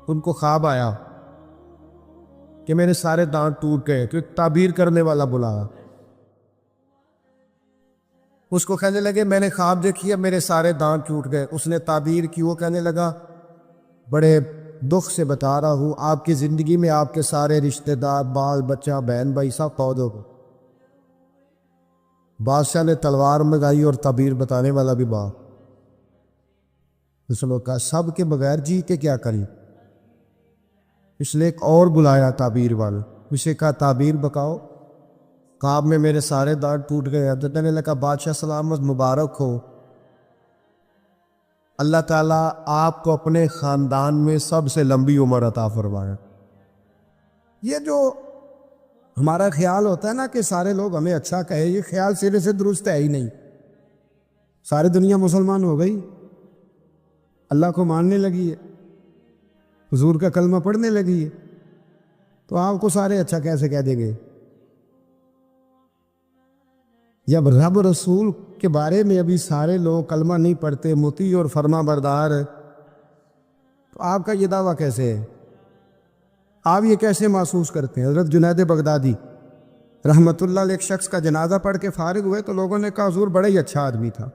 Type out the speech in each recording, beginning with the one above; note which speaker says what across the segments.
Speaker 1: ان کو خواب آیا کہ میرے سارے دانت ٹوٹ گئے، تو ایک تعبیر کرنے والا بلایا، اس کو کہنے لگے میں نے خواب دیکھی ہے میرے سارے دانت ٹوٹ گئے۔ اس نے تعبیر کی، وہ کہنے لگا بڑے دکھ سے بتا رہا ہوں، آپ کی زندگی میں آپ کے سارے رشتہ دار، بال بچہ، بہن بھائی سب فوت ہو گئے۔ بادشاہ نے تلوار منگائی اور تعبیر بتانے والا بھی باپ۔ اس نے کہا سب کے بغیر جی کے کیا کریں؟ اس نے ایک اور بلایا تعبیر والا، اسے کہا تعبیر بکاؤ، خواب میں میرے سارے دانت ٹوٹ گئے۔ حضرت نے کہا بادشاہ سلامت، مبارک ہو، اللہ تعالیٰ آپ کو اپنے خاندان میں سب سے لمبی عمر عطا فرمائے۔ یہ جو ہمارا خیال ہوتا ہے نا کہ سارے لوگ ہمیں اچھا کہے، یہ خیال سرے سے درست ہے ہی نہیں۔ ساری دنیا مسلمان ہو گئی، اللہ کو ماننے لگی ہے، حضور کا کلمہ پڑھنے لگی ہے، تو آپ کو سارے اچھا کیسے کہہ دیں گے؟ جب رب رسول کے بارے میں ابھی سارے لوگ کلمہ نہیں پڑھتے، مطیع اور فرما بردار، تو آپ کا یہ دعویٰ کیسے ہے؟ آپ یہ کیسے محسوس کرتے ہیں؟ حضرت جنید بغدادی رحمۃ اللہ علیہ ایک شخص کا جنازہ پڑھ کے فارغ ہوئے تو لوگوں نے کہا حضور بڑا ہی اچھا آدمی تھا،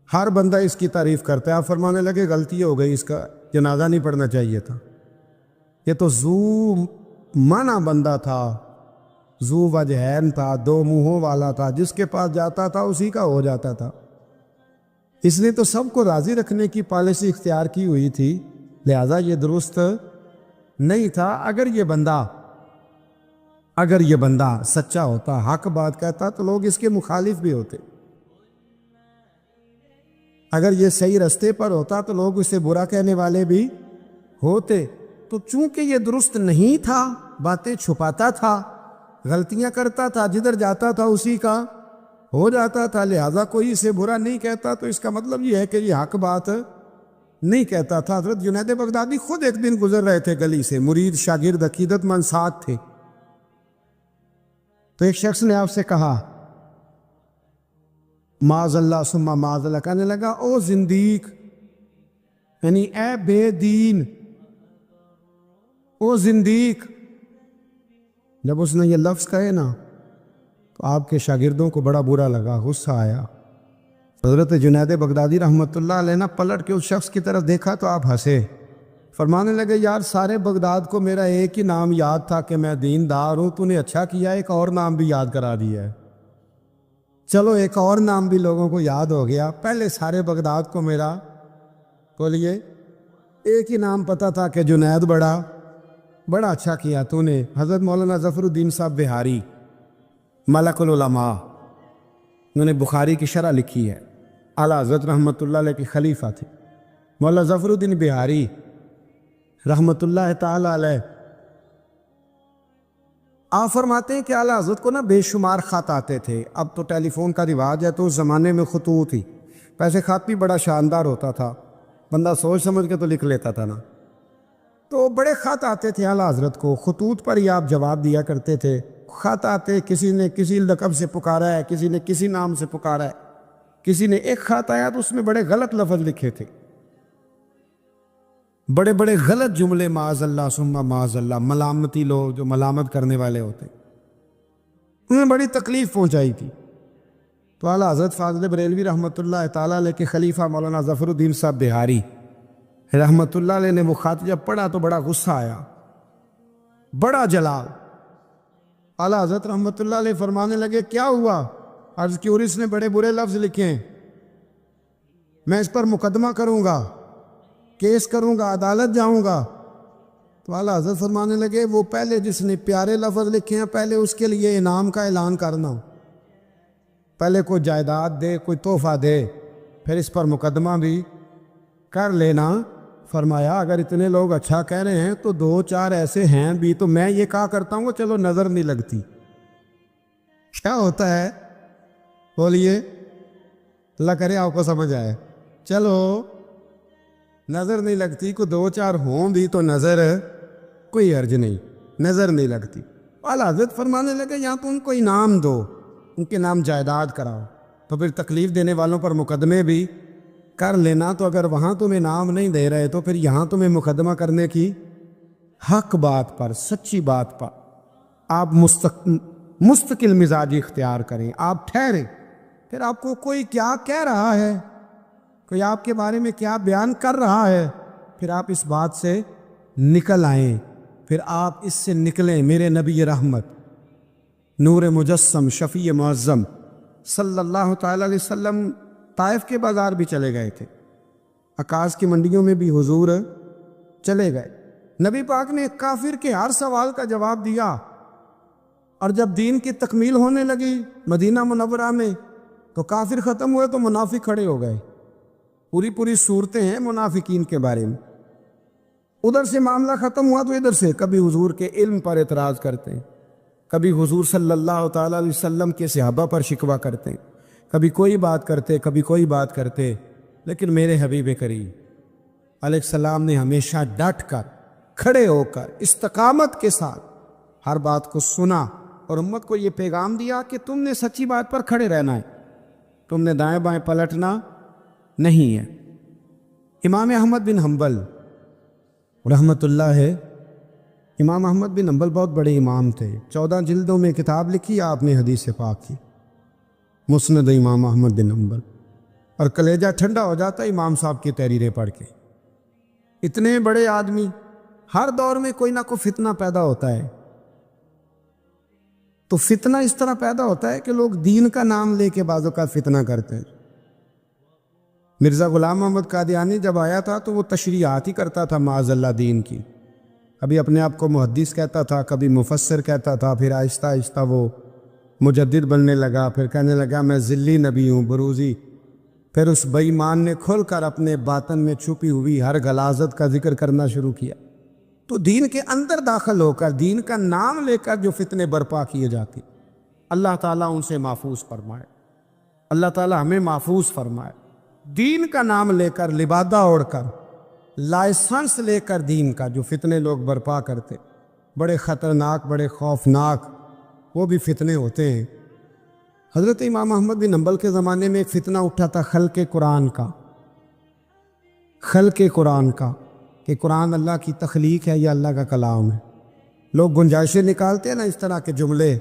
Speaker 1: ہر بندہ اس کی تعریف کرتا ہے۔ آپ فرمانے لگے غلطی ہو گئی، اس کا جنازہ نہیں پڑھنا چاہیے تھا، یہ تو ذو منع بندہ تھا، ذو وجہین تھا، دو منہوں والا تھا، جس کے پاس جاتا تھا اسی کا ہو جاتا تھا۔ اس نے تو سب کو راضی رکھنے کی پالیسی اختیار کی ہوئی تھی، لہذا یہ درست نہیں تھا۔ اگر یہ بندہ سچا ہوتا، حق بات کہتا، تو لوگ اس کے مخالف بھی ہوتے۔ اگر یہ صحیح رستے پر ہوتا تو لوگ اسے برا کہنے والے بھی ہوتے۔ تو چونکہ یہ درست نہیں تھا، باتیں چھپاتا تھا، غلطیاں کرتا تھا، جدھر جاتا تھا اسی کا ہو جاتا تھا، لہذا کوئی اسے برا نہیں کہتا، تو اس کا مطلب یہ ہے کہ یہ حق بات نہیں کہتا تھا۔ حضرت جنید بغدادی خود ایک دن گزر رہے تھے گلی سے، مرید شاگرد عقیدت مند ساتھ تھے، تو ایک شخص نے آپ سے کہا معاذ اللہ ثم معاذ اللہ، کہنے لگا او زندیق، یعنی اے بے دین، او زندیق۔ جب اس نے یہ لفظ کہے نا تو آپ کے شاگردوں کو بڑا برا لگا، غصہ آیا۔ حضرت جنید بغدادی رحمۃ اللہ علیہ نے پلٹ کے اس شخص کی طرف دیکھا تو آپ ہنسے، فرمانے لگے یار سارے بغداد کو میرا ایک ہی نام یاد تھا کہ میں دیندار ہوں، تو نے اچھا کیا ایک اور نام بھی یاد کرا دیا ہے۔ چلو ایک اور نام بھی لوگوں کو یاد ہو گیا، پہلے سارے بغداد کو میرا بولیے ایک ہی نام پتہ تھا کہ جنید، بڑا اچھا کیا تو نے۔ حضرت مولانا ظفر الدین صاحب بہاری ملک العلماء، انہوں نے بخاری کی شرح لکھی ہے، اعلیٰ حضرت رحمۃ اللہ علیہ کے خلیفہ تھے مولانا ظفر الدین بہاری رحمۃ اللہ تعالی علیہ۔ آپ فرماتے ہیں کہ اعلیٰ حضرت کو نا بے شمار خط آتے تھے، اب تو ٹیلی فون کا رواج ہے، تو اس زمانے میں خطوط ہی، ویسے خط بھی بڑا شاندار ہوتا تھا، بندہ سوچ سمجھ کے تو لکھ لیتا تھا نا، تو بڑے خط آتے تھے اعلیٰ حضرت کو، خطوط پر ہی آپ جواب دیا کرتے تھے۔ خط آتے، کسی نے کسی لقب سے پکارا ہے، کسی نے کسی نام سے پکارا ہے، کسی نے ایک خط آیا تو اس میں بڑے غلط لفظ لکھے تھے، بڑے بڑے غلط جملے، معاذ اللہ ثم معاذ اللہ، ملامتی لوگ جو ملامت کرنے والے ہوتے، انہیں بڑی تکلیف پہنچائی تھی۔ تو اعلیٰ حضرت فاضل بریلوی رحمۃ اللہ تعالیٰ علیہ کے خلیفہ مولانا ظفر الدین صاحب بہاری رحمۃ اللہ علیہ نے وہ خط جب پڑھا تو بڑا غصہ آیا، بڑا جلال۔ اعلیٰ حضرت رحمۃ اللہ علیہ فرمانے لگے کیا ہوا؟ عرض کی اور اس نے بڑے برے لفظ لکھے ہیں، میں اس پر مقدمہ کروں گا، کیس کروں گا، عدالت جاؤں گا۔ تو اعلیٰ حضرت فرمانے لگے وہ پہلے جس نے پیارے لفظ لکھے ہیں پہلے اس کے لیے انعام کا اعلان کرنا، پہلے کوئی جائیداد دے، کوئی تحفہ دے، پھر اس پر مقدمہ بھی کر لینا۔ فرمایا اگر اتنے لوگ اچھا کہہ رہے ہیں تو دو چار ایسے ہیں بھی، تو میں یہ کہا کرتا ہوں چلو نظر نہیں لگتی، کیا ہوتا ہے بولیے، اللہ کرے آپ کو سمجھ آئے، چلو نظر نہیں لگتی، کو دو چار ہوں بھی تو نظر کوئی حرج نہیں، نظر نہیں لگتی۔ اعلیٰ حضرت فرمانے لگے یا تو ان کو انعام دو، ان کے نام جائیداد کراؤ، تو پھر تکلیف دینے والوں پر مقدمے بھی کر لینا، تو اگر وہاں تمہیں انعام نہیں دے رہے تو پھر یہاں تمہیں مقدمہ کرنے کی حق بات پر، سچی بات پر آپ مستقل مزاجی اختیار کریں، آپ ٹھہریں. پھر آپ کو کوئی کیا کہہ رہا ہے، کوئی آپ کے بارے میں کیا بیان کر رہا ہے، پھر آپ اس بات سے نکل آئیں، پھر آپ اس سے نکلیں. میرے نبی رحمت، نور مجسم، شفیع معظم صلی اللہ تعالی علیہ وسلم طائف کے بازار بھی چلے گئے تھے، عکاظ کی منڈیوں میں بھی حضور چلے گئے. نبی پاک نے کافر کے ہر سوال کا جواب دیا، اور جب دین کی تکمیل ہونے لگی مدینہ منورہ میں تو کافر ختم ہوئے تو منافق کھڑے ہو گئے. پوری صورتیں ہیں منافقین کے بارے میں. ادھر سے معاملہ ختم ہوا تو ادھر سے کبھی حضور کے علم پر اعتراض کرتے ہیں، کبھی حضور صلی اللہ تعالیٰ علیہ وسلم کے صحابہ پر شکوہ کرتے ہیں، کبھی کوئی بات کرتے، کبھی کوئی بات کرتے. لیکن میرے حبیب کریم علیہ السلام نے ہمیشہ ڈٹ کر، کھڑے ہو کر، استقامت کے ساتھ ہر بات کو سنا اور امت کو یہ پیغام دیا کہ تم نے سچی بات پر کھڑے رہنا ہے، تم نے دائیں بائیں پلٹنا نہیں ہے. امام احمد بن حنبل رحمۃ اللہ ہے، امام احمد بن حنبل بہت بڑے امام تھے. 14 جلدوں میں کتاب لکھی آپ نے حدیث پاک کی، مسند امام احمد بن حنبل. اور کلیجہ ٹھنڈا ہو جاتا امام صاحب کی تحریریں پڑھ کے. اتنے بڑے آدمی، ہر دور میں کوئی نہ کوئی فتنہ پیدا ہوتا ہے. تو فتنہ اس طرح پیدا ہوتا ہے کہ لوگ دین کا نام لے کے بعض اوقات فتنہ کرتے ہیں. مرزا غلام محمد قادیانی جب آیا تھا تو وہ تشریحات ہی کرتا تھا معاذ اللہ دین کی. کبھی اپنے آپ کو محدث کہتا تھا، کبھی مفسر کہتا تھا، پھر آہستہ آہستہ وہ مجدد بننے لگا، پھر کہنے لگا میں ذلی نبی ہوں، بروزی. پھر اس بے ایمان نے کھل کر اپنے باطن میں چھپی ہوئی ہر غلاظت کا ذکر کرنا شروع کیا. تو دین کے اندر داخل ہو کر دین کا نام لے کر جو فتنے برپا کیے جاتے، اللہ تعالیٰ ان سے محفوظ فرمائے، اللہ تعالیٰ ہمیں محفوظ فرمائے. دین کا نام لے کر، لبادہ اوڑھ کر، لائسنس لے کر دین کا جو فتنے لوگ برپا کرتے، بڑے خطرناک، بڑے خوفناک وہ بھی فتنے ہوتے ہیں. حضرت امام احمد بن حنبل کے زمانے میں ایک فتنہ اٹھا تھا خلق قرآن کا، خلق قرآن کا، کہ قرآن اللہ کی تخلیق ہے یا اللہ کا کلام ہے. لوگ گنجائشیں نکالتے ہیں نا اس طرح کے جملے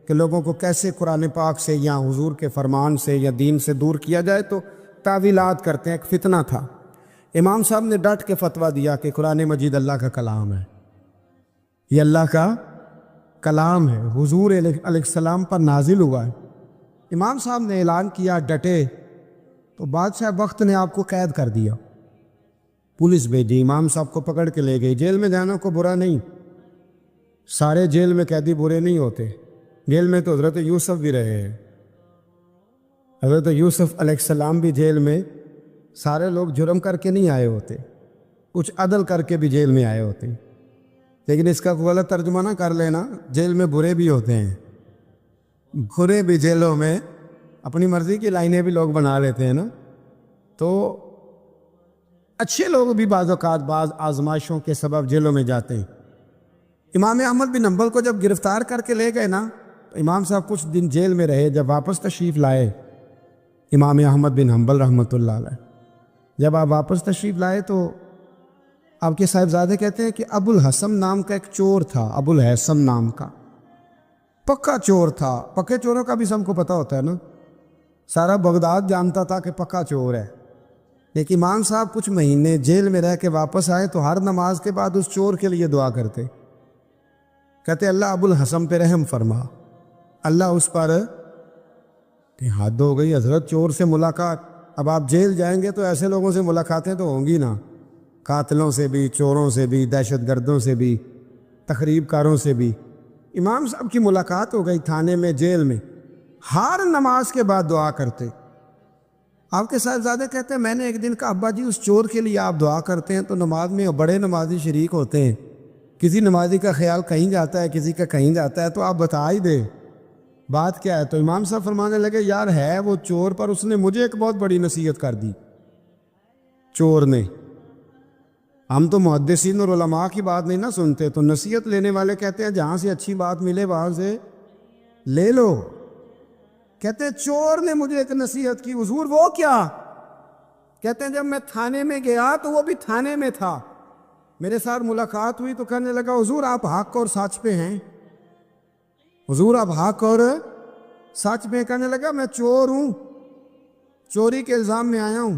Speaker 1: کہ لوگوں کو کیسے قرآن پاک سے یا حضور کے فرمان سے یا دین سے دور کیا جائے، تو تعویلات کرتے ہیں. ایک فتنہ تھا. امام صاحب نے ڈٹ کے فتویٰ دیا کہ قرآن مجید اللہ کا کلام ہے، یہ اللہ کا کلام ہے، حضور علیہ السلام پر نازل ہوا ہے. امام صاحب نے اعلان کیا، ڈٹے، تو بادشاہ وقت نے آپ کو قید کر دیا. پولیس بھیجی، امام صاحب کو پکڑ کے لے گئی. جیل میں جانا کو برا نہیں، سارے جیل میں قیدی برے نہیں ہوتے. جیل میں تو حضرت یوسف بھی رہے ہیں، حضرت یوسف علیہ السلام بھی جیل میں. سارے لوگ جرم کر کے نہیں آئے ہوتے، کچھ عدل کر کے بھی جیل میں آئے ہوتے. لیکن اس کا غلط ترجمہ نہ کر لینا، جیل میں برے بھی ہوتے ہیں، برے بھی جیلوں میں اپنی مرضی کی لائنیں بھی لوگ بنا لیتے ہیں نا. تو اچھے لوگ بھی بعض اوقات بعض آزمائشوں کے سبب جیلوں میں جاتے ہیں. امام احمد بن حنبل کو جب گرفتار کر کے لے گئے نا، تو امام صاحب کچھ دن جیل میں رہے. جب واپس تشریف لائے امام احمد بن حنبل رحمۃ اللہ علیہ، جب آپ واپس تشریف لائے تو آپ کے صاحبزادے کہتے ہیں کہ ابو الحسن نام کا ایک چور تھا، ابو الحسن نام کا پکا چور تھا. پکے چوروں کا بھی سب کو پتہ ہوتا ہے نا، سارا بغداد جانتا تھا کہ پکا چور ہے. لیکن امام صاحب کچھ مہینے جیل میں رہ کے واپس آئے تو ہر نماز کے بعد اس چور کے لیے دعا کرتے، کہتے اللہ ابو الحسن پہ رحم فرما، اللہ اس پر. کہ حد ہو گئی حضرت، چور سے ملاقات. اب آپ جیل جائیں گے تو ایسے لوگوں سے ملاقاتیں تو ہوں گی نا، قاتلوں سے بھی، چوروں سے بھی، دہشت گردوں سے بھی، تخریب کاروں سے بھی. امام صاحب کی ملاقات ہو گئی تھانے میں، جیل میں. ہر نماز کے بعد دعا کرتے. آپ کے صاحبزادے کہتے ہیں میں نے ایک دن کہا ابا جی اس چور کے لیے آپ دعا کرتے ہیں تو نماز میں بڑے نمازی شریک ہوتے ہیں، کسی نمازی کا خیال کہیں جاتا ہے، کسی کا کہیں جاتا ہے، تو آپ بتا ہی دے بات کیا ہے. تو امام صاحب فرمانے لگے یار ہے وہ چور، پر اس نے مجھے ایک بہت بڑی نصیحت کر دی چور نے. ہم تو محدثین اور علماء کی بات نہیں نہ سنتے، تو نصیحت لینے والے کہتے ہیں جہاں سے اچھی بات ملے وہاں سے لے لو. کہتے ہیں چور نے مجھے ایک نصیحت کی. حضور وہ کیا؟ کہتے ہیں جب میں تھانے میں گیا تو وہ بھی تھانے میں تھا، میرے ساتھ ملاقات ہوئی تو کہنے لگا حضور آپ حق اور سچ پہ ہیں، حضور آپ حق اور سچ پہ. کہنے لگا میں چور ہوں، چوری کے الزام میں آیا ہوں،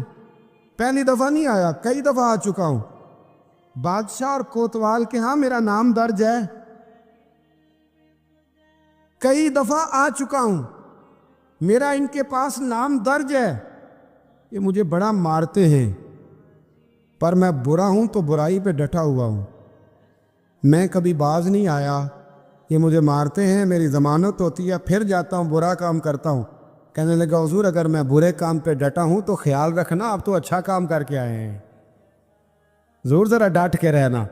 Speaker 1: پہلی دفعہ نہیں آیا، کئی دفعہ آ چکا ہوں، بادشاہ اور کوتوال کے ہاں میرا نام درج ہے، کئی دفعہ آ چکا ہوں، میرا ان کے پاس نام درج ہے، یہ مجھے بڑا مارتے ہیں، پر میں برا ہوں تو برائی پہ ڈٹا ہوا ہوں، میں کبھی باز نہیں آیا، یہ مجھے مارتے ہیں، میری ضمانت ہوتی ہے، پھر جاتا ہوں برا کام کرتا ہوں. کہنے لگا حضور اگر میں برے کام پہ ڈٹا ہوں تو خیال رکھنا آپ تو اچھا کام کر کے آئے ہیں، حضور ذرا ڈٹ کے رہنا،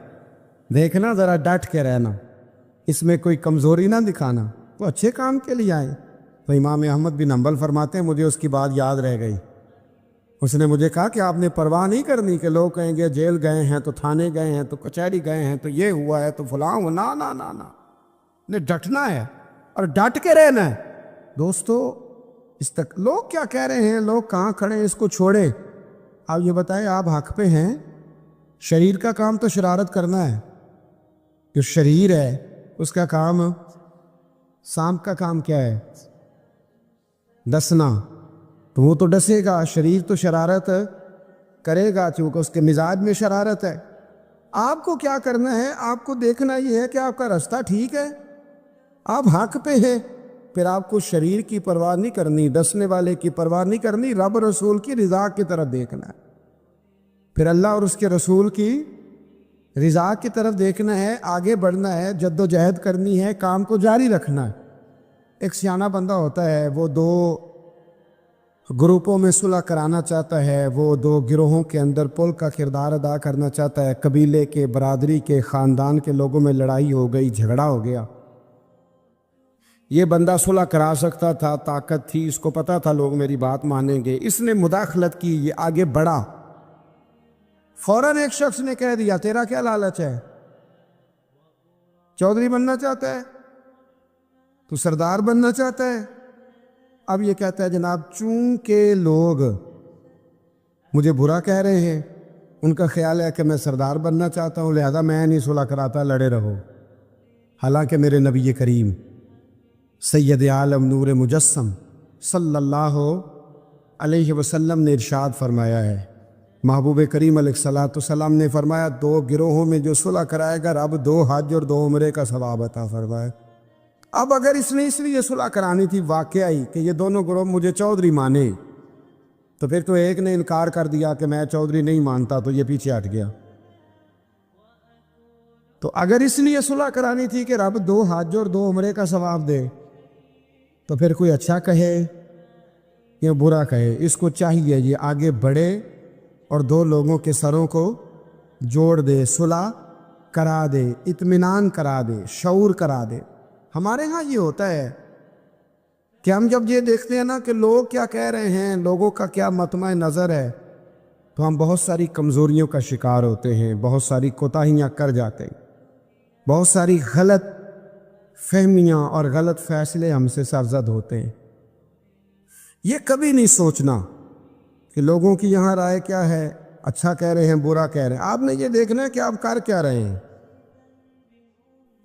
Speaker 1: دیکھنا ذرا ڈٹ کے رہنا، اس میں کوئی کمزوری نہ دکھانا، وہ اچھے کام کے لیے آئے. تو امام احمد بن حنبل فرماتے ہیں مجھے اس کی بات یاد رہ گئی. اس نے مجھے کہا کہ آپ نے پرواہ نہیں کرنی کہ لوگ کہیں گے جیل گئے ہیں تو تھانے گئے ہیں تو کچہری گئے ہیں تو یہ ہوا ہے تو فلاں ہوا، نا نا نا نا، نے ڈٹنا ہے اور ڈٹ کے رہنا ہے. دوستو اس تک لوگ کیا کہہ رہے ہیں، لوگ کہاں کھڑے ہیں، اس کو چھوڑے. آپ یہ بتائیں آپ حق پہ ہیں. شریر کا کام تو شرارت کرنا ہے، جو شریر ہے اس کا کام، سانپ کا کام کیا ہے، ڈسنا، تو وہ تو ڈسے گا، شریر تو شرارت کرے گا چونکہ اس کے مزاج میں شرارت ہے. آپ کو کیا کرنا ہے، آپ کو دیکھنا یہ ہے کہ آپ کا راستہ ٹھیک ہے، آپ حق پہ ہیں، پھر آپ کو شریر کی پرواہ نہیں کرنی، ڈسنے والے کی پرواہ نہیں کرنی، رب رسول کی رضا کی طرف دیکھنا ہے، پھر اللہ اور اس کے رسول کی رضا کی طرف دیکھنا ہے، آگے بڑھنا ہے، جد و جہد کرنی ہے، کام کو جاری رکھنا ہے. ایک سیانہ بندہ ہوتا ہے، وہ دو گروپوں میں صلح کرانا چاہتا ہے، وہ دو گروہوں کے اندر پل کا کردار ادا کرنا چاہتا ہے، قبیلے کے، برادری کے، خاندان کے لوگوں میں لڑائی ہو گئی، جھگڑا ہو گیا. یہ بندہ صلح کرا سکتا تھا، طاقت تھی، اس کو پتا تھا لوگ میری بات مانیں گے، اس نے مداخلت کی، یہ آگے بڑھا. فوراً ایک شخص نے کہہ دیا تیرا کیا لالچ ہے، چودھری بننا چاہتا ہے، تو سردار بننا چاہتا ہے. اب یہ کہتا ہے جناب چونکہ لوگ مجھے برا کہہ رہے ہیں، ان کا خیال ہے کہ میں سردار بننا چاہتا ہوں، لہذا میں نہیں صلح کراتا، لڑے رہو. حالانکہ میرے نبی کریم سید عالم نور مجسم صلی اللہ علیہ وسلم نے ارشاد فرمایا ہے، محبوب کریم علیہ الصلوۃ والسلام نے فرمایا دو گروہوں میں جو صلح کرائے گا رب 2 حج اور 2 عمرے کا ثواب عطا فرمائے. اب اگر اس نے اس لیے صلح کرانی تھی واقعی کہ یہ دونوں گروہ مجھے چودھری مانے، تو پھر تو ایک نے انکار کر دیا کہ میں چودھری نہیں مانتا تو یہ پیچھے ہٹ گیا. تو اگر اس لیے صلح کرانی تھی کہ رب 2 حج اور 2 عمرے کا ثواب دے، تو پھر کوئی اچھا کہے یا برا کہے، اس کو چاہیے یہ آگے بڑھے اور 2 لوگوں کے سروں کو جوڑ دے، صلح کرا دے، اطمینان کرا دے، شعور کرا دے. ہمارے ہاں یہ ہوتا ہے کہ ہم جب یہ دیکھتے ہیں نا کہ لوگ کیا کہہ رہے ہیں، لوگوں کا کیا مطمع نظر ہے، تو ہم بہت ساری کمزوریوں کا شکار ہوتے ہیں، بہت ساری کوتاہیاں کر جاتے ہیں، بہت ساری غلط فہمیاں اور غلط فیصلے ہم سے سرزد ہوتے ہیں. یہ کبھی نہیں سوچنا کہ لوگوں کی یہاں رائے کیا ہے، اچھا کہہ رہے ہیں، برا کہہ رہے ہیں. آپ نے یہ دیکھنا ہے کہ آپ کر کیا رہے ہیں.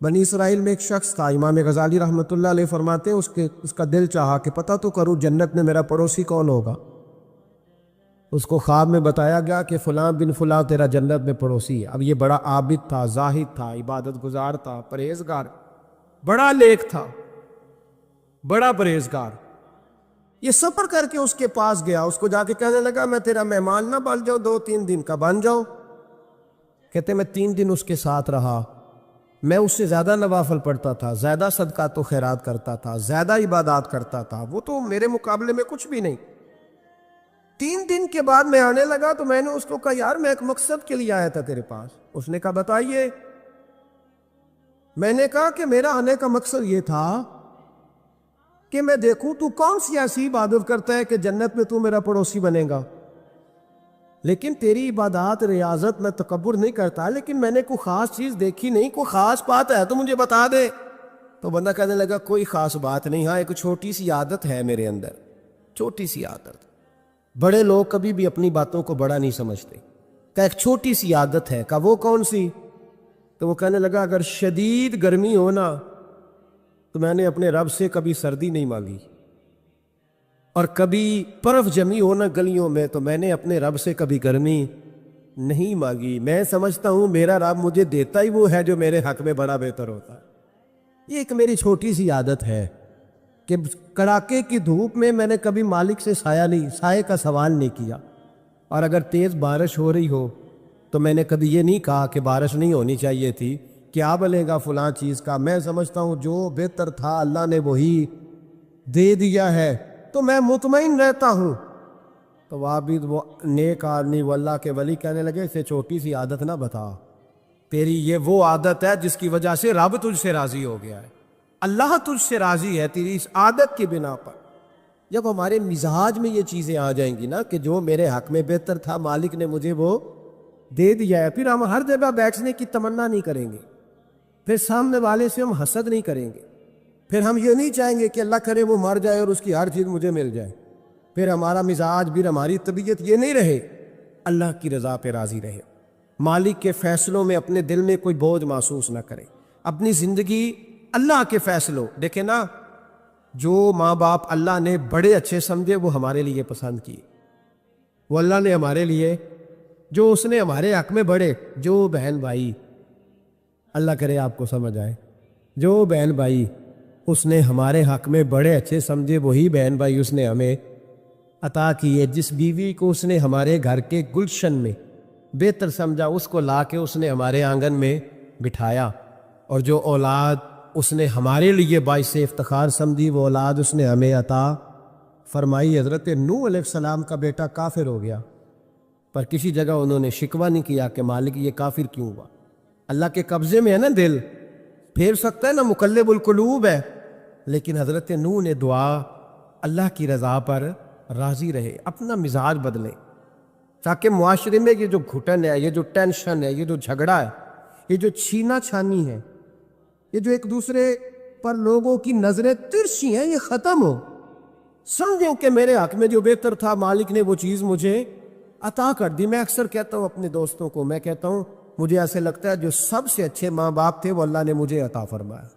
Speaker 1: بنی اسرائیل میں ایک شخص تھا، امام غزالی رحمۃ اللہ علیہ فرماتے ہیں اس کا دل چاہا کہ پتہ تو کروں جنت میں میرا پڑوسی کون ہوگا. اس کو خواب میں بتایا گیا کہ فلاں بن فلاں تیرا جنت میں پڑوسی ہے. اب یہ بڑا عابد تھا، زاہد تھا، عبادت گزار تھا، پرہیزگار، بڑا نیک تھا، بڑا پرہیزگار. یہ سفر کر کے اس کے پاس گیا، اس کو جا کے کہنے لگا میں تیرا مہمان نہ بن جاؤں، 2-3 دن کا بن جاؤ. کہتے میں 3 دن اس کے ساتھ رہا، میں اس سے زیادہ نوافل پڑھتا تھا، زیادہ صدقات و خیرات کرتا تھا، زیادہ عبادات کرتا تھا، وہ تو میرے مقابلے میں کچھ بھی نہیں. 3 دن کے بعد میں آنے لگا تو میں نے اس کو کہا یار میں ایک مقصد کے لیے آیا تھا تیرے پاس. اس نے کہا بتائیے. میں نے کہا کہ میرا آنے کا مقصد یہ تھا کہ میں دیکھوں تو کون سی ایسی عبادت کرتا ہے کہ جنت میں تو میرا پڑوسی بنے گا. لیکن تیری عبادات ریاضت میں تکبر نہیں کرتا، لیکن میں نے کوئی خاص چیز دیکھی نہیں، کوئی خاص بات ہے تو مجھے بتا دے. تو بندہ کہنے لگا کوئی خاص بات نہیں، ہاں ایک چھوٹی سی عادت ہے میرے اندر، چھوٹی سی عادت.
Speaker 2: بڑے لوگ کبھی بھی اپنی باتوں کو بڑا نہیں سمجھتے. کہ ایک چھوٹی سی عادت ہے. کہ وہ کون سی؟ تو وہ کہنے لگا اگر شدید گرمی ہو نا تو میں نے اپنے رب سے کبھی سردی نہیں مانگی، اور کبھی برف جمی ہو نا گلیوں میں تو میں نے اپنے رب سے کبھی گرمی نہیں مانگی. میں سمجھتا ہوں میرا رب مجھے دیتا ہی وہ ہے جو میرے حق میں بڑا بہتر ہوتا ہے. یہ ایک میری چھوٹی سی عادت ہے کہ کڑاکے کی دھوپ میں میں نے کبھی مالک سے سائے کا سوال نہیں کیا. اور اگر تیز بارش ہو رہی ہو تو میں نے کبھی یہ نہیں کہا کہ بارش نہیں ہونی چاہیے تھی، کیا بلے گا فلاں چیز کا. میں سمجھتا ہوں جو بہتر تھا اللہ نے وہی دے دیا ہے تو میں مطمئن رہتا ہوں. تو عابد وہ نیک آدمی وہ اللہ کے ولی کہنے لگے اسے چھوٹی سی عادت نہ بتا، تیری یہ وہ عادت ہے جس کی وجہ سے رب تجھ سے راضی ہو گیا ہے. اللہ تجھ سے راضی ہے تیری اس عادت کی بنا پر. جب ہمارے مزاج میں یہ چیزیں آ جائیں گی نا کہ جو میرے حق میں بہتر تھا مالک نے مجھے وہ دے دیا ہے، پھر ہم ہر جگہ بیٹھنے کی تمنا نہیں کریں گے، پھر سامنے والے سے ہم حسد نہیں کریں گے، پھر ہم یہ نہیں چاہیں گے کہ اللہ کرے وہ مر جائے اور اس کی ہر چیز مجھے مل جائے. پھر ہمارا مزاج پھر ہماری طبیعت یہ نہیں رہے. اللہ کی رضا پہ راضی رہے، مالک کے فیصلوں میں اپنے دل میں کوئی بوجھ محسوس نہ کرے. اپنی زندگی اللہ کے فیصلوں دیکھیں نا، جو ماں باپ اللہ نے بڑے اچھے سمجھے وہ ہمارے لیے پسند کیے، وہ اللہ نے ہمارے لیے جو اس نے ہمارے حق میں بڑے، جو بہن بھائی اللہ کرے آپ کو سمجھ آئے، جو بہن بھائی اس نے ہمارے حق میں بڑے اچھے سمجھے وہی بہن بھائی اس نے ہمیں عطا کیے. جس بیوی کو اس نے ہمارے گھر کے گلشن میں بہتر سمجھا اس کو لا کے اس نے ہمارے آنگن میں بٹھایا، اور جو اولاد اس نے ہمارے لیے باعث افتخار سمجھی وہ اولاد اس نے ہمیں عطا فرمائی. حضرت نوح علیہ السلام کا بیٹا کافر ہو گیا، پر کسی جگہ انہوں نے شکوہ نہیں کیا کہ مالک یہ کافر کیوں ہوا. اللہ کے قبضے میں ہے نا دل، پھیر سکتا ہے نا، مقلب القلوب ہے. لیکن حضرت نوح نے دعا اللہ کی رضا پر راضی رہے، اپنا مزاج بدلے، تاکہ معاشرے میں یہ جو گھٹن ہے، یہ جو ٹینشن ہے، یہ جو جھگڑا ہے، یہ جو چھینا چھانی ہے، یہ جو ایک دوسرے پر لوگوں کی نظریں ترچھی ہیں، یہ ختم ہو. سمجھیں کہ میرے حق میں جو بہتر تھا مالک نے وہ چیز مجھے عطا کر دی. میں اکثر کہتا ہوں اپنے دوستوں کو، میں کہتا ہوں مجھے ایسے لگتا ہے جو سب سے اچھے ماں باپ تھے وہ اللہ نے مجھے عطا فرمایا،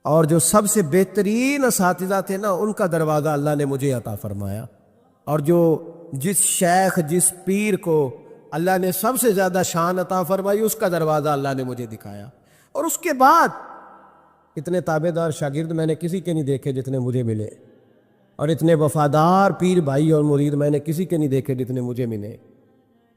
Speaker 2: اور جو سب سے بہترین اساتذہ تھے نا ان کا دروازہ اللہ نے مجھے عطا فرمایا. اور جس شیخ جس پیر کو اللہ نے سب سے زیادہ شان عطا فرمائی اس کا دروازہ اللہ نے مجھے دکھایا. اور اس کے بعد اتنے تابع دار شاگرد میں نے کسی کے نہیں دیکھے جتنے مجھے ملے، اور اتنے وفادار پیر بھائی اور مرید میں نے کسی کے نہیں دیکھے جتنے مجھے ملے.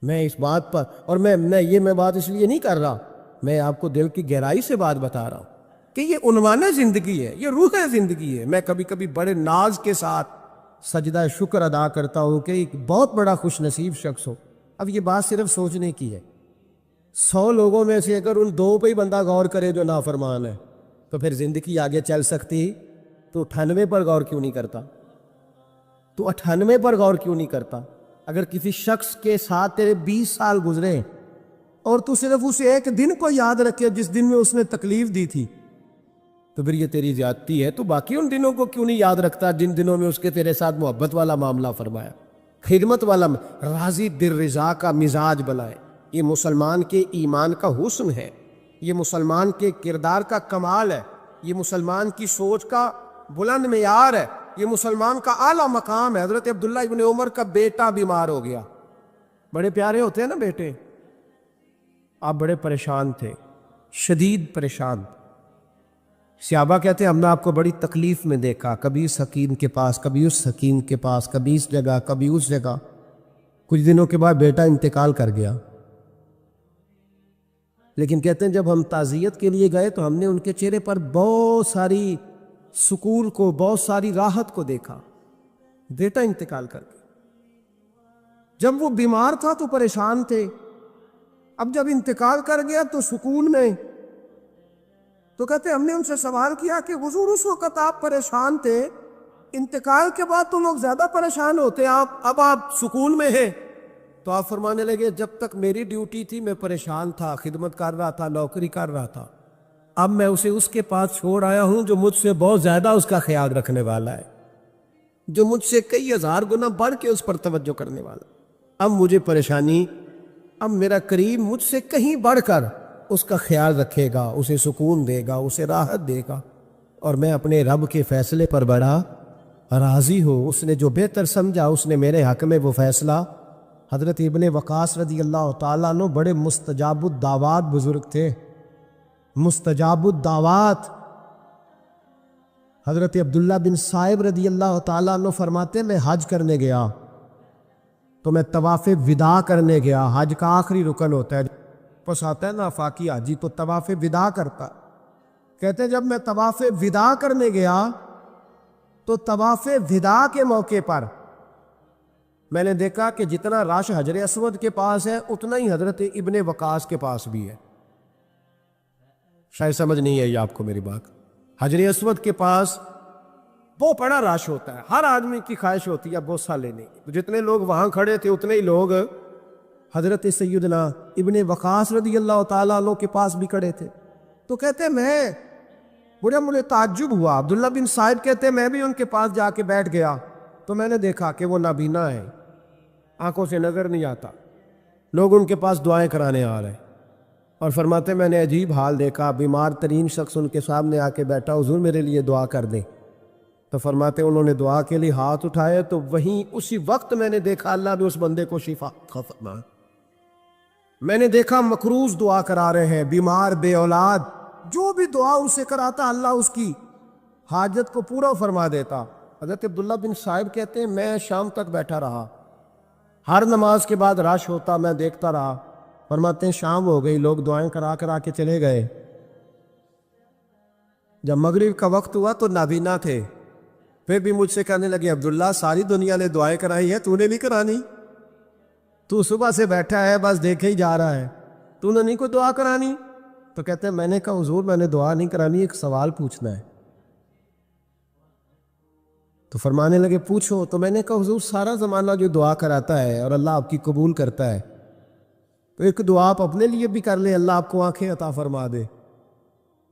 Speaker 2: میں اس بات پر، اور میں بات اس لیے نہیں کر رہا، میں آپ کو دل کی گہرائی سے بات بتا رہا ہوں کہ یہ عنوان زندگی ہے، یہ روح زندگی ہے. میں کبھی کبھی بڑے ناز کے ساتھ سجدہ شکر ادا کرتا ہوں کہ ایک بہت بڑا خوش نصیب شخص ہو. اب یہ بات صرف سوچنے کی ہے. 100 لوگوں میں سے اگر ان 2 پہ ہی بندہ غور کرے جو نافرمان ہے تو پھر زندگی آگے چل سکتی. تو 98 پر غور کیوں نہیں کرتا؟ تو 98 پر غور کیوں نہیں کرتا؟ اگر کسی شخص کے ساتھ تیرے 20 سال گزرے اور تو صرف اس ایک دن کو یاد رکھے جس دن میں اس نے تکلیف دی تھی تو پھر یہ تیری زیادتی ہے. تو باقی ان دنوں کو کیوں نہیں یاد رکھتا جن دنوں میں اس کے تیرے ساتھ محبت والا معاملہ فرمایا، خدمت والا، راضی دل رضا کا مزاج بنائے. یہ مسلمان کے ایمان کا حسن ہے، یہ مسلمان کے کردار کا کمال ہے، یہ مسلمان کی سوچ کا بلند معیار ہے، یہ مسلمان کا اعلیٰ مقام ہے. حضرت عبداللہ ابن عمر کا بیٹا بیمار ہو گیا. بڑے پیارے ہوتے ہیں نا بیٹے. آپ بڑے پریشان تھے، شدید پریشان. صحابہ کہتے ہیں ہم نے آپ کو بڑی تکلیف میں دیکھا، کبھی اس حکیم کے پاس، کبھی اس حکیم کے پاس، کبھی اس جگہ، کبھی اس جگہ. کچھ دنوں کے بعد بیٹا انتقال کر گیا. لیکن کہتے ہیں جب ہم تعزیت کے لیے گئے تو ہم نے ان کے چہرے پر بہت ساری سکون کو، بہت ساری راحت کو دیکھا. بیٹا انتقال کر گیا. جب وہ بیمار تھا تو پریشان تھے، اب جب انتقال کر گیا تو سکون میں. تو کہتے ہیں ہم نے ان سے سوال کیا کہ حضور اس وقت آپ پریشان تھے، انتقال کے بعد تو لوگ زیادہ پریشان ہوتے ہیں، اب آپ سکون میں ہیں. تو آپ فرمانے لگے جب تک میری ڈیوٹی تھی میں پریشان تھا، خدمت کر رہا تھا، نوکری کر رہا تھا. اب میں اسے اس کے پاس چھوڑ آیا ہوں جو مجھ سے بہت زیادہ اس کا خیال رکھنے والا ہے، جو مجھ سے کئی ہزار گنا بڑھ کے اس پر توجہ کرنے والا. اب مجھے پریشانی، اب میرا قریب مجھ سے کہیں بڑھ کر اس کا خیال رکھے گا، اسے سکون دے گا، اسے راحت دے گا، اور میں اپنے رب کے فیصلے پر بڑا راضی ہوں. اس نے جو بہتر سمجھا اس نے میرے حق میں وہ فیصلہ. حضرت ابن وقاص رضی اللہ تعالیٰ عنہ بڑے مستجاب الدعوات بزرگ تھے، مستجاب الدعوات. حضرت عبداللہ بن صائب رضی اللہ تعالیٰ عنہ فرماتے میں حج کرنے گیا تو میں طواف وداع کرنے گیا. حج کا آخری رکن ہوتا ہے، پس آتا ہے نا آفاقی حاجی تو طواف وداع کرتا. کہتے ہیں جب میں طواف وداع کرنے گیا تو طواف وداع کے موقع پر میں نے دیکھا کہ جتنا رش حجر اسود کے پاس ہے اتنا ہی حضرت ابن وقاص کے پاس بھی ہے. شاید سمجھ نہیں آئی آپ کو میری بات. حجر اسود کے پاس بہت بڑا رش ہوتا ہے، ہر آدمی کی خواہش ہوتی ہے بوسہ لینے کی. تو جتنے لوگ وہاں کھڑے تھے اتنے ہی لوگ حضرت سیدنا ابن وقاص رضی اللہ تعالیٰ عنہ کے پاس بھی کھڑے تھے. تو کہتے میں مجھے تعجب ہوا. عبداللہ بن صائب کہتے میں بھی ان کے پاس جا کے بیٹھ گیا تو میں نے دیکھا کہ وہ نابینا ہے، آنکھوں سے نظر نہیں آتا. لوگ ان کے پاس دعائیں کرانے آ رہے ہیں اور فرماتے میں نے عجیب حال دیکھا، بیمار ترین شخص ان کے سامنے آ کے بیٹھا، حضور میرے لیے دعا کر دیں. تو فرماتے انہوں نے دعا کے لیے ہاتھ اٹھائے تو وہیں اسی وقت میں نے دیکھا اللہ نے اس بندے کو شفا فرمایا. میں نے دیکھا مقروض دعا کرا رہے ہیں، بیمار، بے اولاد، جو بھی دعا ان سے کراتا اللہ اس کی حاجت کو پورا فرما دیتا. حضرت عبداللہ بن صائب کہتے ہیں میں شام تک بیٹھا رہا، ہر نماز کے بعد رش ہوتا، میں دیکھتا رہا. فرماتے ہیں شام ہو گئی، لوگ دعائیں کرا کے چلے گئے. جب مغرب کا وقت ہوا تو نابینا تھے، پھر بھی مجھ سے کہنے لگے عبداللہ ساری دنیا نے دعائیں کرائی ہیں، تو نے نہیں کرانی؟ تو صبح سے بیٹھا ہے بس دیکھے ہی جا رہا ہے، تو نے نہیں کوئی دعا کرانی؟ تو کہتے ہیں میں نے کہا حضور میں نے دعا نہیں کرانی، ایک سوال پوچھنا ہے. تو فرمانے لگے پوچھو. تو میں نے کہا حضور سارا زمانہ جو دعا کراتا ہے اور اللہ آپ کی قبول کرتا ہے تو ایک دعا آپ اپنے لیے بھی کر لیں، اللہ آپ کو آنکھیں عطا فرما دے.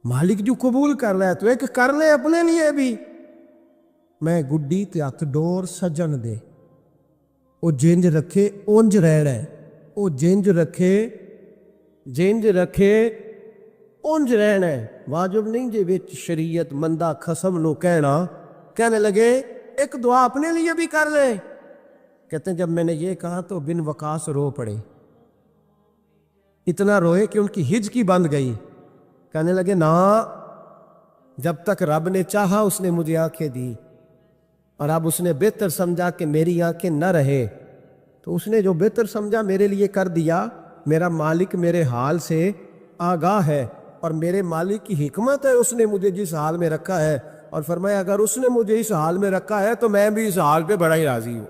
Speaker 2: مالک جو قبول کر رہا ہے تو ایک کر لیں اپنے لیے بھی. میں گڈی تے ہتھ ڈور سجن دے، وہ جنج رکھے اونج رہنا ہے، وہ جنج رکھے اونج رہنا ہے. واجب نہیں جے وچ شریعت مندہ خصم نو کہنے لگے ایک دعا اپنے لیے بھی کر لے. کہتے ہیں جب میں نے یہ کہا تو بن وقاص رو پڑے، اتنا روئے کہ ان کی ہچکی بند گئی. کہنے لگے نا، جب تک رب نے چاہا اس نے مجھے آنکھیں دی، اور اب اس نے بہتر سمجھا کہ میری آنکھیں نہ رہے تو اس نے جو بہتر سمجھا میرے لیے کر دیا. میرا مالک میرے حال سے آگاہ ہے اور میرے مالک کی حکمت ہے، اس نے مجھے جس حال میں رکھا ہے. اور فرمایا اگر اس نے مجھے اس حال میں رکھا ہے تو میں بھی اس حال پہ بڑا ہی راضی ہوں.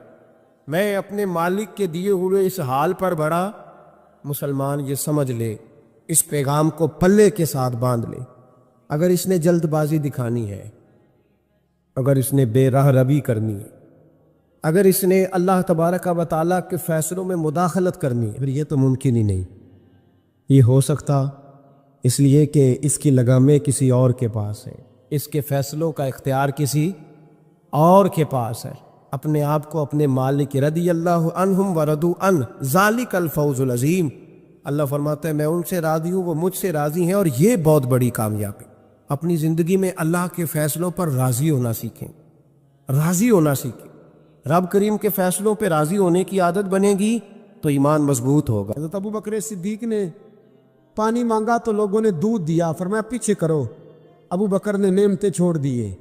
Speaker 2: میں اپنے مالک کے دیے ہوئے اس حال پر بڑا. مسلمان یہ سمجھ لے، اس پیغام کو پلے کے ساتھ باندھ لے. اگر اس نے جلد بازی دکھانی ہے، اگر اس نے بے راہ روی کرنی ہے، اگر اس نے اللہ تبارک و تعالیٰ کے فیصلوں میں مداخلت کرنی ہے، پھر یہ تو ممکن ہی نہیں. یہ ہو سکتا اس لیے کہ اس کی لگامیں کسی اور کے پاس ہیں، اس کے فیصلوں کا اختیار کسی اور کے پاس ہے. اپنے آپ کو اپنے مالک رضی اللہ عنہم ورضوا عنہ ذالک الفوز العظیم. اللہ فرماتا ہے میں ان سے راضی ہوں، وہ مجھ سے راضی ہیں، اور یہ بہت بڑی کامیابی. اپنی زندگی میں اللہ کے فیصلوں پر راضی ہونا سیکھیں، راضی ہونا سیکھیں. رب کریم کے فیصلوں پہ راضی ہونے کی عادت بنے گی تو ایمان مضبوط ہوگا. حضرت ابو بکر صدیق نے پانی مانگا تو لوگوں نے دودھ دیا، فرمایا پیچھے کرو. ابو بکر نے نعمتیں چھوڑ دیے.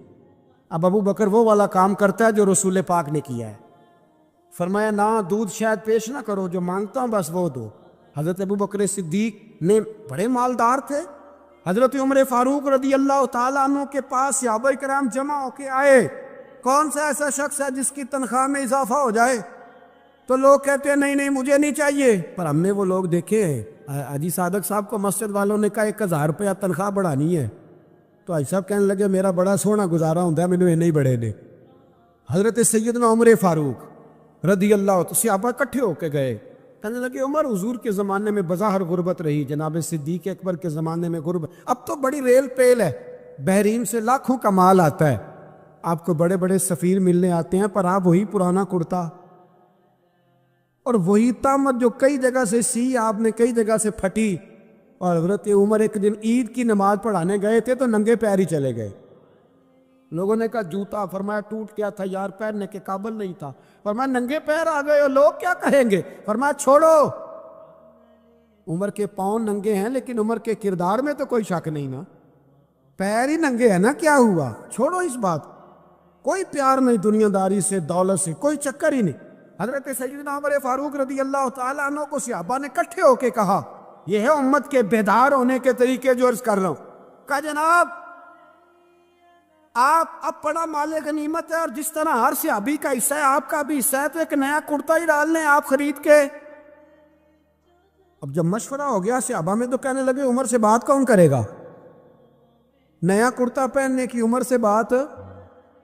Speaker 2: اب ابو بکر وہ والا کام کرتا ہے جو رسول پاک نے کیا ہے. فرمایا نہ دودھ شاید پیش نہ کرو، جو مانگتا ہوں بس وہ دو. حضرت ابو بکر صدیق نے بڑے مالدار تھے. حضرت عمر فاروق رضی اللہ تعالیٰ عنہ کے پاس صحابہ کرام جمع ہو کے آئے، کون سا ایسا شخص ہے جس کی تنخواہ میں اضافہ ہو جائے؟ تو لوگ کہتے ہیں نہیں مجھے نہیں چاہیے. پر ہم نے وہ لوگ دیکھے ہیں. حاجی صادق صاحب کو مسجد والوں نے کہا 1000 روپیہ تنخواہ بڑھانی ہے تو حاجی صاحب کہنے لگے میرا بڑا سونا گزارا ہوتا ہے، مینوں نہیں بڑھے نے. حضرت سیدنا عمر فاروق رضی اللہ تو صحابہ اکٹھے ہو کے گئے. کہنے لگے عمر حضور کے زمانے میں بظاہر غربت رہی، جناب صدیق اکبر کے زمانے میں غربت، اب تو بڑی ریل پیل ہے، بحرین سے لاکھوں کا مال آتا ہے.
Speaker 1: آپ کو بڑے بڑے سفیر ملنے آتے ہیں، پر آپ وہی پرانا کرتا اور وہی تامت جو کئی جگہ سے سی آپ نے، کئی جگہ سے پھٹی. اور حضرت عمر ایک دن عید کی نماز پڑھانے گئے تھے تو ننگے پیر ہی چلے گئے. لوگوں نے کہا جوتا، فرمایا ٹوٹ گیا تھا یار، پہننے کے قابل نہیں تھا. فرمایا ننگے پیر آ گئے ہو، لوگ کیا کہیں گے؟ فرمایا چھوڑو، عمر کے پاؤں ننگے ہیں لیکن عمر کے کردار میں تو کوئی شک نہیں نا، پیر ہی ننگے ہیں نا، کیا ہوا؟ چھوڑو اس بات، کوئی پیار نہیں دنیا داری سے، دولت سے، کوئی چکر ہی نہیں. حضرت سیدنا عمر فاروق رضی اللہ تعالیٰ عنہ کو صحابہ نے کٹھے ہو کے کہا، یہ ہے امت کے بیدار ہونے کے طریقے جو عرض کر رہا ہوں. کہا جناب آپ اب بڑا مال غنیمت ہے، اور جس طرح ہر صحابی کا حصہ ہے آپ کا بھی حصہ ہے، تو ایک نیا کرتا ہی ڈال لیں آپ خرید کے. اب جب مشورہ ہو گیا صحابہ میں تو کہنے لگے عمر سے بات کون کرے گا؟ نیا کرتا پہننے کی عمر سے بات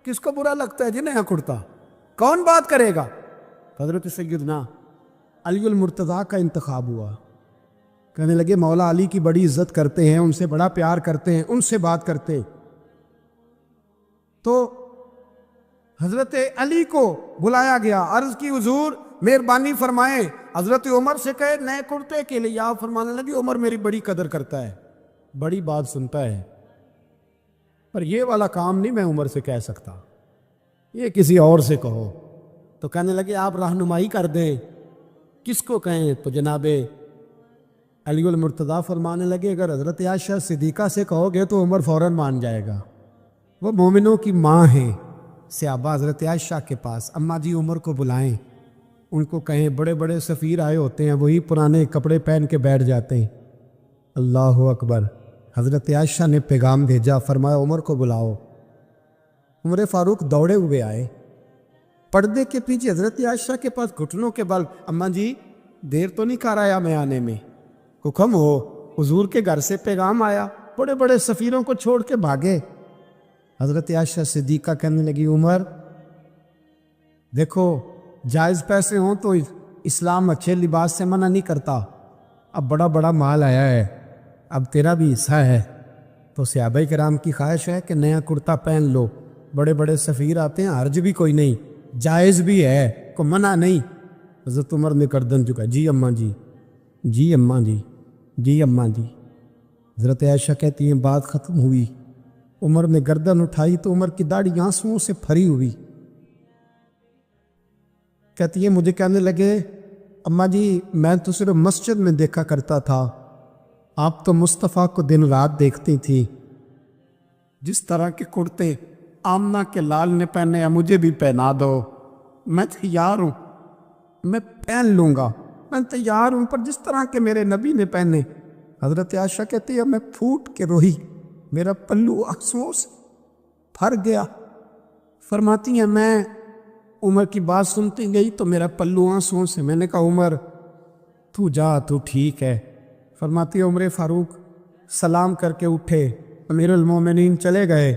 Speaker 1: کس کو برا لگتا ہے جی؟ نیا کرتا کون بات کرے گا؟ حضرت سیدنا علی المرتضیٰ کا انتخاب ہوا. کہنے لگے مولا علی کی بڑی عزت کرتے ہیں، ان سے بڑا پیار کرتے ہیں، ان سے بات کرتے. تو حضرت علی کو بلایا گیا، عرض کی حضور مہربانی فرمائیں حضرت عمر سے کہے نئے کرتے کے لیے. آپ فرمانے لگے عمر میری بڑی قدر کرتا ہے، بڑی بات سنتا ہے، پر یہ والا کام نہیں میں عمر سے کہہ سکتا، یہ کسی اور سے کہو. تو کہنے لگے آپ رہنمائی کر دیں، کس کو کہیں؟ تو جناب علی المرتضیٰ فرمانے لگے اگر حضرت عائشہ صدیقہ سے کہو گے تو عمر فوراً مان جائے گا، وہ مومنوں کی ماں ہیں. صحابہ حضرت عائشہ کے پاس، اماں جی عمر کو بلائیں، ان کو کہیں بڑے بڑے سفیر آئے ہوتے ہیں، وہی پرانے کپڑے پہن کے بیٹھ جاتے ہیں. اللہ اکبر. حضرت عائشہ نے پیغام بھیجا، فرمایا عمر کو بلاؤ. عمر فاروق دوڑے ہوئے آئے، پردے کے پیچھے حضرت عائشہ کے پاس گھٹنوں کے بل، اماں جی دیر تو نہیں کر آیا میں آنے میں؟ حکم ہو، حضور کے گھر سے پیغام آیا، بڑے بڑے سفیروں کو چھوڑ کے بھاگے. حضرت عائشہ صدیقہ کہنے لگی عمر دیکھو جائز پیسے ہوں تو اسلام اچھے لباس سے منع نہیں کرتا، اب بڑا بڑا مال آیا ہے، اب تیرا بھی حصہ ہے، تو صحابہ کرام کی خواہش ہے کہ نیا کرتا پہن لو، بڑے بڑے سفیر آتے ہیں، حرج بھی کوئی نہیں، جائز بھی ہے، کو منع نہیں. حضرت عمر نے گردن جھکا، جی اماں جی، جی اماں جی، جی اماں جی. حضرت عائشہ کہتی ہیں بات ختم ہوئی، عمر نے گردن اٹھائی تو عمر کی داڑھی آنسوؤں سے بھری ہوئی. کہتی ہے مجھے کہنے لگے اماں جی میں تو صرف مسجد میں دیکھا کرتا تھا، آپ تو مصطفیٰ کو دن رات دیکھتی تھی، جس طرح کے کرتے آمنہ کے لال نے پہنے ہیں مجھے بھی پہنا دو، میں تیار ہوں، میں پہن لوں گا، میں تیار ہوں، پر جس طرح کے میرے نبی نے پہنے. حضرت عائشہ کہتی ہے میں پھوٹ کے روئی، میرا پلو آنسوؤں سے بھر گیا. فرماتی ہیں میں عمر کی بات سنتی گئی تو میرا پلو آنسوؤں سے، میں نے کہا عمر تو جا، تو ٹھیک ہے. فرماتی ہے عمر فاروق سلام کر کے اٹھے، امیر المومنین چلے گئے.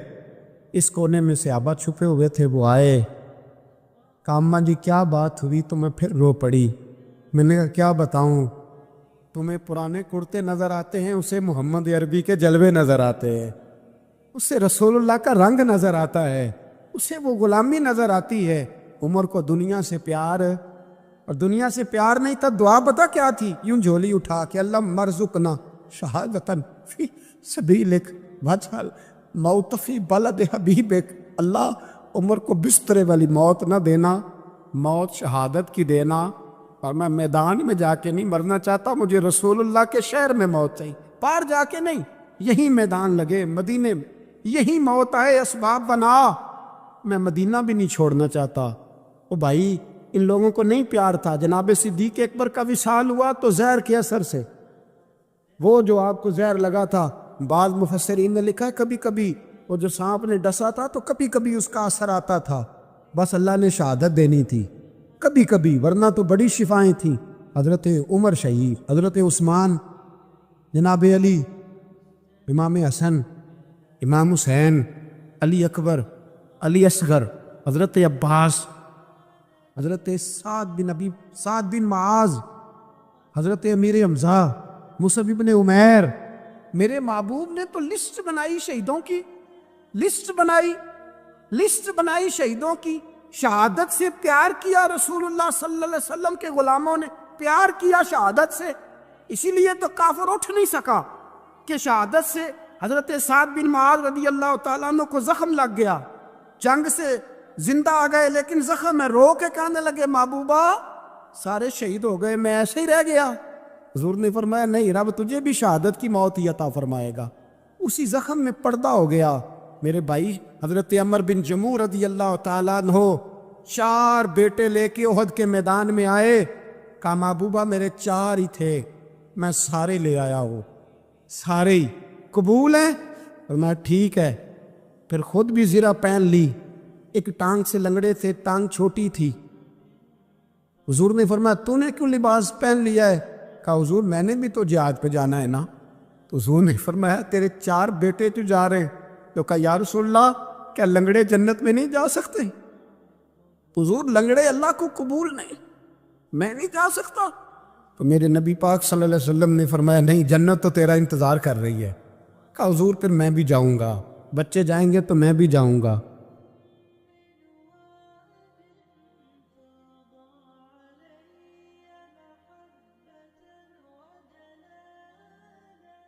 Speaker 1: اس کونے میں صحابہ چھپے ہوئے تھے، وہ آئے، کہا اماں جی کیا بات ہوئی؟ تو میں پھر رو پڑی. میں نے کہا کیا بتاؤں، تمہیں پرانے کرتے نظر آتے ہیں، اسے محمد عربی کے جلوے نظر آتے ہیں، اسے رسول اللہ کا رنگ نظر آتا ہے، اسے وہ غلامی نظر آتی ہے. عمر کو دنیا سے پیار، اور دنیا سے پیار نہیں تھا، دعا پتہ کیا تھی؟ یوں جھولی اٹھا کے اللہ مرزقنا شہادتن فی سبیلک وجعل موت فی بلد حبیبک. اللہ عمر کو بسترے والی موت نہ دینا، موت شہادت کی دینا، اور میں میدان میں جا کے نہیں مرنا چاہتا، مجھے رسول اللہ کے شہر میں موت چاہیے، پار جا کے نہیں، یہی میدان لگے مدینے میں، یہی موت آئے، اسباب بنا، میں مدینہ بھی نہیں چھوڑنا چاہتا. او بھائی ان لوگوں کو نہیں پیار تھا. جناب صدیق اکبر کا وصال ہوا تو زہر کے اثر سے، وہ جو آپ کو زہر لگا تھا، بعض مفسرین نے لکھا ہے کبھی کبھی وہ جو سانپ نے ڈسا تھا تو کبھی کبھی اس کا اثر آتا تھا، بس اللہ نے شہادت دینی تھی کبھی کبھی، ورنہ تو بڑی شفائیں تھیں. حضرت عمر شہید، حضرت عثمان، جناب علی، امام حسن، امام حسین، علی اکبر، علی اصغر، حضرت عباس، حضرت سعد بن معاذ، حضرت امیر حمزہ، مصعب بن عمیر. میرے محبوب نے تو لسٹ بنائی شہیدوں کی، لسٹ بنائی. لسٹ بنائی شہیدوں کی، شہادت سے پیار کیا رسول اللہ صلی اللہ علیہ وسلم کے غلاموں نے، پیار کیا شہادت سے، اسی لیے تو کافر اٹھ نہیں سکا کہ شہادت سے حضرت سعد بن معاذ رضی اللہ تعالیٰ عنہ کو زخم لگ گیا، جنگ سے زندہ آ گئے لیکن زخم میں رو کے کہنے لگے محبوبہ سارے شہید ہو گئے، میں ایسے ہی رہ گیا۔ حضور نے فرمایا نہیں، رب تجھے بھی شہادت کی موت ہی عطا فرمائے گا۔ اسی زخم میں پردہ ہو گیا۔ میرے بھائی حضرت عمر بن جموح رضی اللہ تعالیٰ عنہ 4 بیٹے لے کے احد کے میدان میں آئے، کہا محبوبہ میرے 4 ہی تھے، میں سارے لے آیا ہوں، سارے ہی قبول ہیں؟ فرمایا ٹھیک ہے۔ پھر خود بھی زرہ پہن لی، ایک ٹانگ سے لنگڑے تھے، ٹانگ چھوٹی تھی۔ حضور نے فرمایا تو نے کیوں لباس پہن لیا ہے؟ کہا حضور میں نے بھی تو جہاد پہ جانا ہے نا۔ تو حضور نے فرمایا تیرے 4 بیٹے تو جا رہے ہیں۔ تو کہا یا رسول اللہ کیا لنگڑے جنت میں نہیں جا سکتے؟ حضور لنگڑے اللہ کو قبول نہیں، میں نہیں جا سکتا؟ تو میرے نبی پاک صلی اللہ علیہ وسلم نے فرمایا نہیں، جنت تو تیرا انتظار کر رہی ہے۔ کہا حضور پھر میں بھی جاؤں گا، بچے جائیں گے تو میں بھی جاؤں گا۔